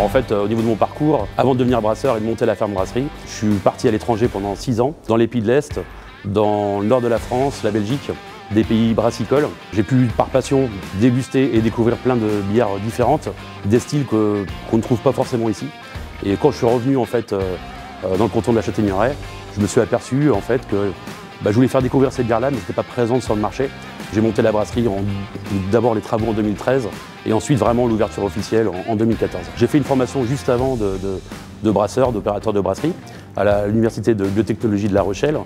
En fait, au niveau de mon parcours, avant de devenir brasseur et de monter la ferme brasserie, je suis parti à l'étranger pendant 6 ans, dans les pays de l'Est, dans le nord de la France, la Belgique, des pays brassicoles. J'ai pu, par passion, déguster et découvrir plein de bières différentes, des styles qu'on ne trouve pas forcément ici. Et quand je suis revenu en fait, dans le canton de la Châtaigneraie, je me suis aperçu en fait, que je voulais faire découvrir cette bière-là, mais ce n'était pas présente sur le marché. J'ai monté la brasserie, d'abord les travaux en 2013, et ensuite vraiment l'ouverture officielle en 2014. J'ai fait une formation juste avant de brasseur, d'opérateur de brasserie, à l'université de biotechnologie de La Rochelle.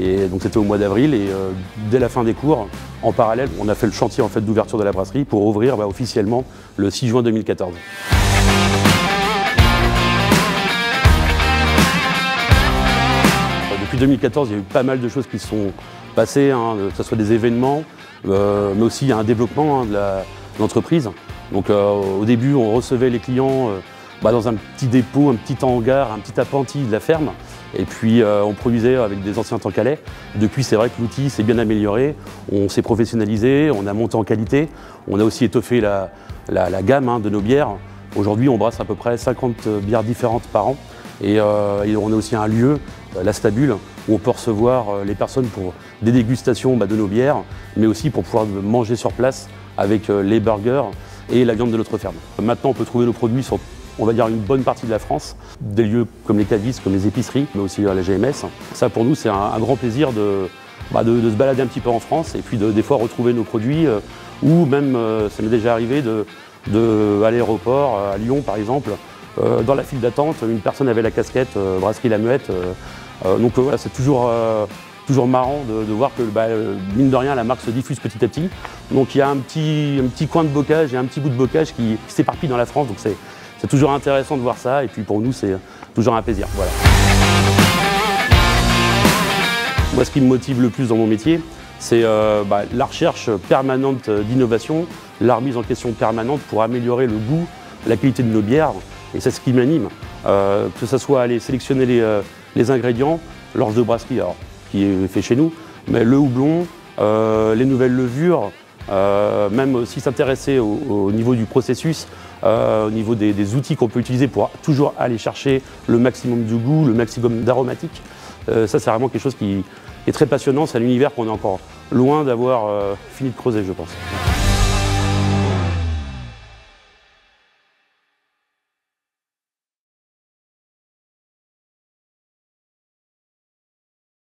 Et donc c'était au mois d'avril, et dès la fin des cours, en parallèle, on a fait le chantier en fait, d'ouverture de la brasserie pour ouvrir officiellement le 6 juin 2014. Depuis 2014, il y a eu pas mal de choses qui se sont passées, que ce soit des événements, mais aussi un développement de l'entreprise. Donc au début, on recevait les clients dans un petit dépôt, un petit hangar, un petit appentis de la ferme. Et puis on produisait avec des anciens tanks à lait. Depuis, c'est vrai que l'outil s'est bien amélioré, on s'est professionnalisé, on a monté en qualité, on a aussi étoffé la gamme de nos bières. Aujourd'hui, on brasse à peu près 50 bières différentes par an. Et on a aussi un lieu, la Stabule, où on peut recevoir les personnes pour des dégustations de nos bières, mais aussi pour pouvoir manger sur place avec les burgers et la viande de notre ferme. Maintenant, on peut trouver nos produits sur, on va dire, une bonne partie de la France, des lieux comme les cavistes, comme les épiceries, mais aussi la GMS. Ça, pour nous, c'est un grand plaisir de se balader un petit peu en France et puis des fois retrouver nos produits, ou même, ça m'est déjà arrivé à l'aéroport, à Lyon par exemple, dans la file d'attente, une personne avait la casquette Brasserie La Muette. Donc voilà, c'est toujours marrant de voir que, mine de rien, la marque se diffuse petit à petit. Donc il y a un petit coin de bocage et un petit bout de bocage qui s'éparpille dans la France. Donc c'est toujours intéressant de voir ça. Et puis pour nous, c'est toujours un plaisir. Voilà. Moi, ce qui me motive le plus dans mon métier, c'est la recherche permanente d'innovation, la remise en question permanente pour améliorer le goût, la qualité de nos bières. Et c'est ce qui m'anime, que ce soit aller sélectionner les ingrédients, l'orge de brasserie qui est fait chez nous, mais le houblon, les nouvelles levures, même aussi s'intéresser au niveau du processus, au niveau des outils qu'on peut utiliser pour toujours aller chercher le maximum de goût, le maximum d'aromatique. Ça, c'est vraiment quelque chose qui est très passionnant, c'est un univers qu'on est encore loin d'avoir fini de creuser, je pense.